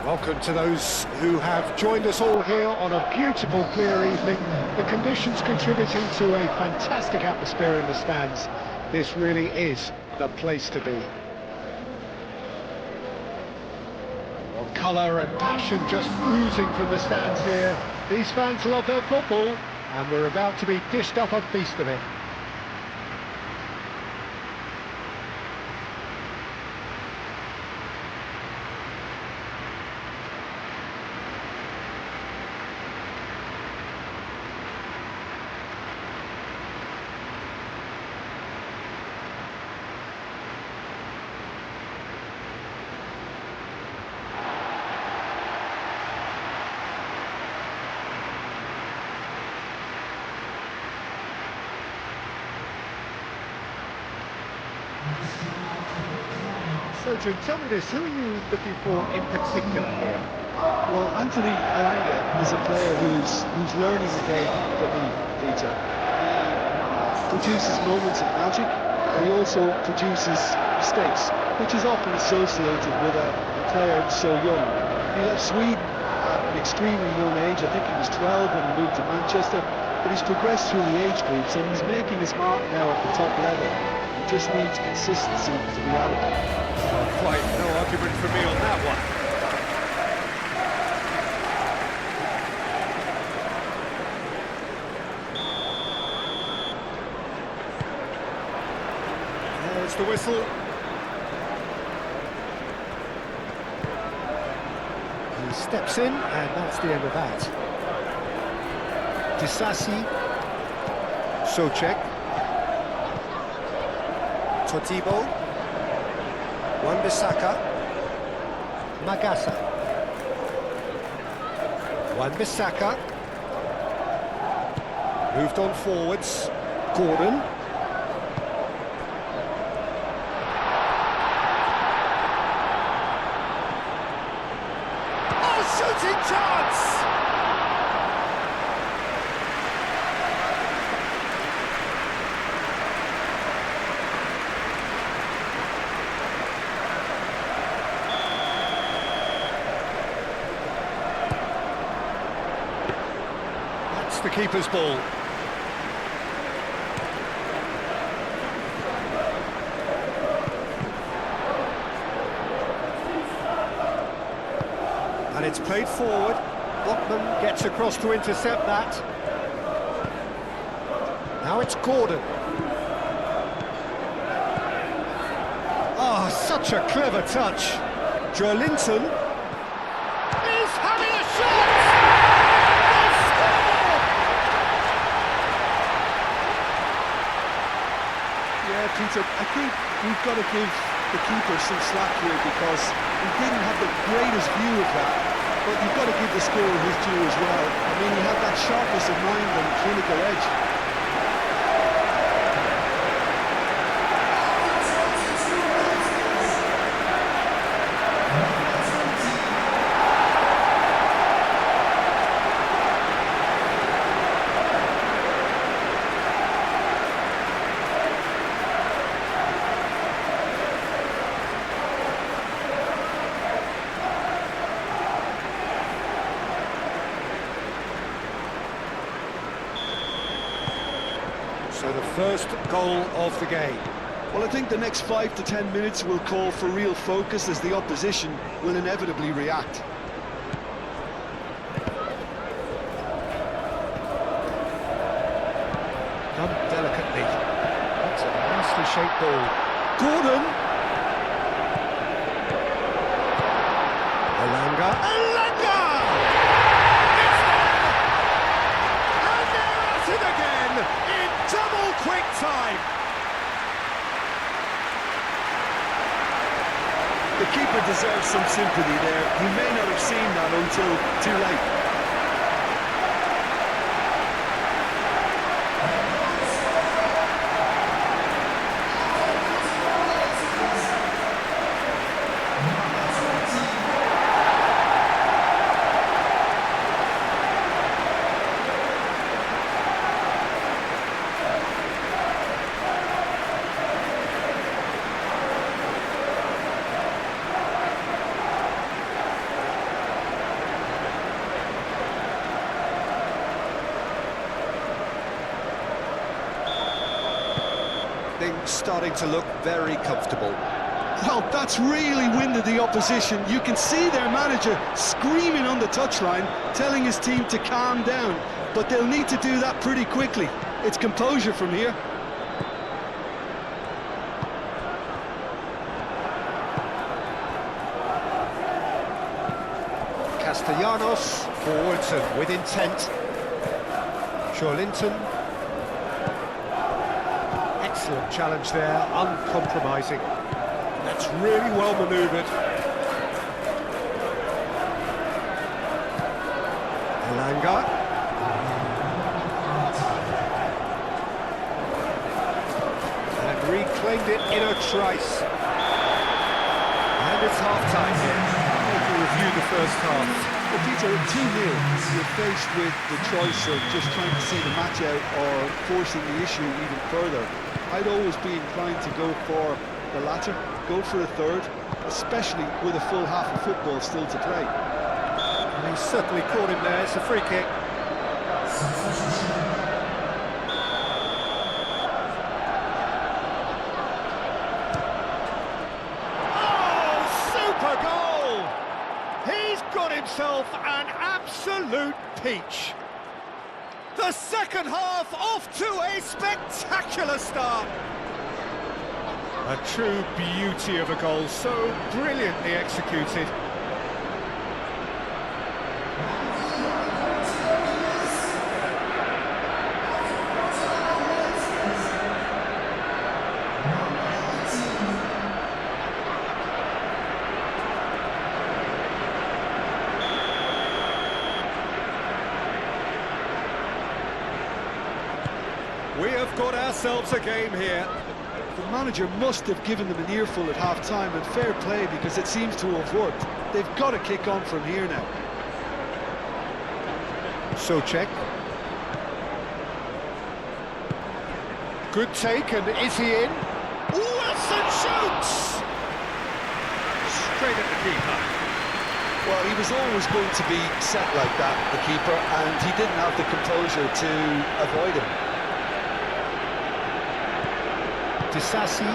Welcome to those who have joined us all here on a beautiful, clear evening. The conditions contributing to a fantastic atmosphere in the stands. This really is the place to be. Well, colour and passion just oozing from the stands here. These fans love their football, and we're about to be dished up a feast of it. So, Jim, tell me this, who are you looking for in particular here? Well, Anthony Alanga is a player who's learning the game for me, Peter. He produces moments of magic, and he also produces mistakes, which is often associated with a player so young. He left Sweden at an extremely young age. I think he was 12 when he moved to Manchester, but he's progressed through the age groups and he's making his mark now at the top level. He just needs consistency to be adequate. Quite no argument for me on that one. There's the whistle. He steps in, and that's the end of that. Disasi, Socek, Totibo, Wan-Bissaka, Magasa, Wan-Bissaka, moved on forwards, Gordon, oh, shooting chance! The keeper's ball. And it's played forward. Lockman gets across to intercept that. Now it's Gordon. Oh, such a clever touch. Joelinton is having a shot! Yeah, Peter, I think we've got to give the keeper some slack here because he didn't have the greatest view of that, but you've got to give the scorer his due as well. I mean, he had that sharpness of mind and clinical edge. So the first goal of the game. Well, I think the next 5 to 10 minutes will call for real focus as the opposition will inevitably react. Done delicately. That's a nicely shaped ball. Gordon! Alanga! Double quick time! The keeper deserves some sympathy there. He may not have seen that until too late. game starting to look very comfortable. Well, that's really winded the opposition. You can see their manager screaming on the touchline, telling his team to calm down. But they'll need to do that pretty quickly. It's composure from here. Castellanos, forwards and with intent. Linton. Excellent challenge there, uncompromising. That's really well manoeuvred. Elanga. And reclaimed it in a trice. And it's half-time here. To review the first half. Well, Peter, at 2-0, you're faced with the choice of just trying to see the match out or forcing the issue even further. I'd always be inclined to go for the latter, go for a third, especially with a full half of football still to play. And he certainly caught him there, it's a free kick. He's got himself an absolute peach. The second half off to a spectacular start. A true beauty of a goal, so brilliantly executed. We have got ourselves a game here. The manager must have given them an earful at half-time, and fair play because it seems to have worked. They've got to kick on from here now. Socek. Good take, and is he in? Wilson shoots! Straight at the keeper. Well, he was always going to be set like that, the keeper, and he didn't have the composure to avoid him. Disassi.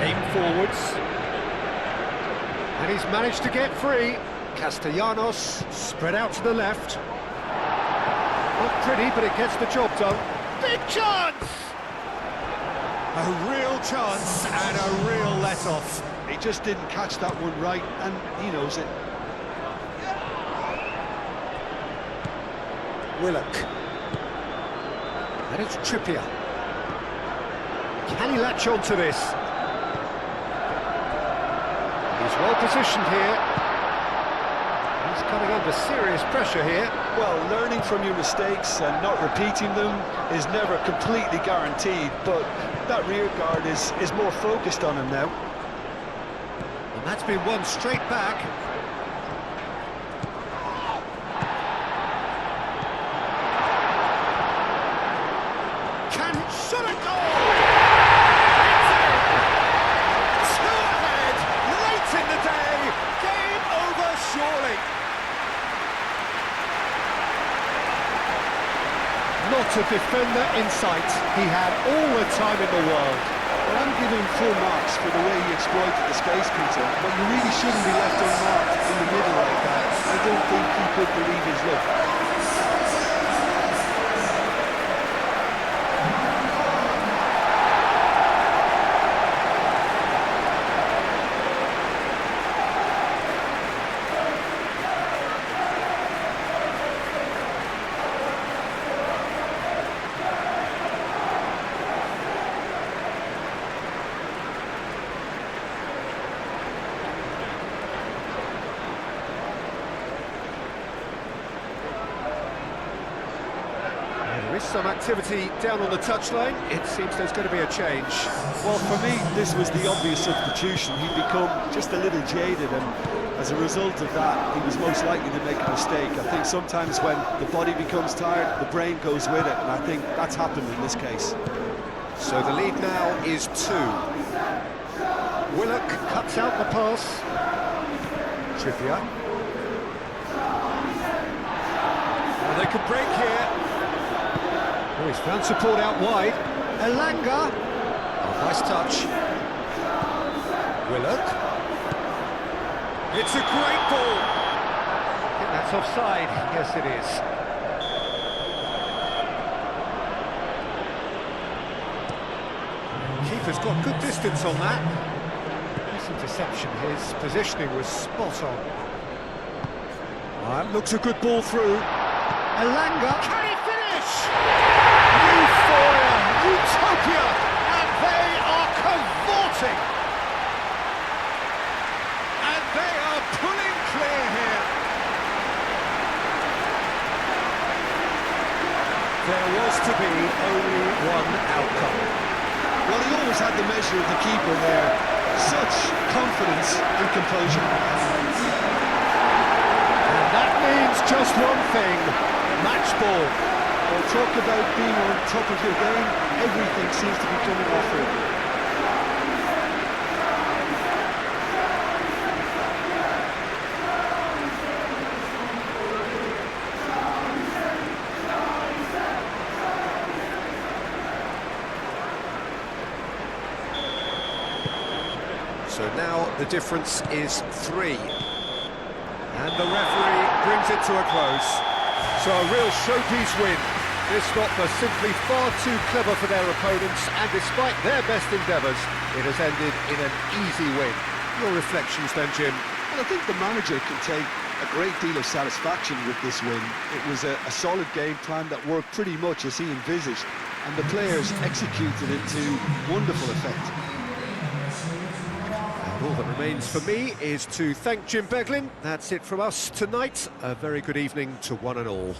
Aim forwards. And he's managed to get free. Castellanos spread out to the left. Not pretty, but it gets the job done. Big chance! A real chance and a real let-off. He just didn't catch that one right, and he knows it. Willock. And it's Trippier. Can he latch on to this? He's well positioned here. He's coming under serious pressure here. Well, learning from your mistakes and not repeating them is never completely guaranteed, but that rear guard is more focused on him now. And that's been won straight back. Shot a goal! It's in! 2 ahead, late in the day, game over surely. Not a defender in sight, he had all the time in the world. Well, I'm giving him full marks for the way he exploited the space, Peter, but you really shouldn't be left unmarked in the middle like that. I don't think he could believe his luck. There is some activity down on the touchline. It seems there's going to be a change. Well, for me, this was the obvious substitution. He'd become just a little jaded, and as a result of that, he was most likely to make a mistake. I think sometimes when the body becomes tired, the brain goes with it, and I think that's happened in this case. So the lead now is 2. Willock cuts out the pass. Trippier. And they could break here. Oh, he's found support out wide. Elanga. Oh, nice touch. Willock. It's a great ball. I think that's offside. Yes, it is. Keeper's got good distance on that. Nice interception. His positioning was spot on. That looks a good ball through. Elanga. Can he finish? Euphoria, utopia, and they are cavorting. And they are pulling clear here. There was to be only one outcome. Well, he always had the measure of the keeper there. Such confidence and composure. And that means just one thing, match ball. Well, talk about being on top of your game. Everything seems to be coming off here. So now the difference is 3. And the referee brings it to a close. So a real showpiece win. This lot were simply far too clever for their opponents, and despite their best endeavours, it has ended in an easy win. Your reflections then, Jim? Well, I think the manager can take a great deal of satisfaction with this win. It was a solid game plan that worked pretty much as he envisaged, and the players executed it to wonderful effect. And all that remains for me is to thank Jim Beglin. That's it from us tonight. A very good evening to one and all.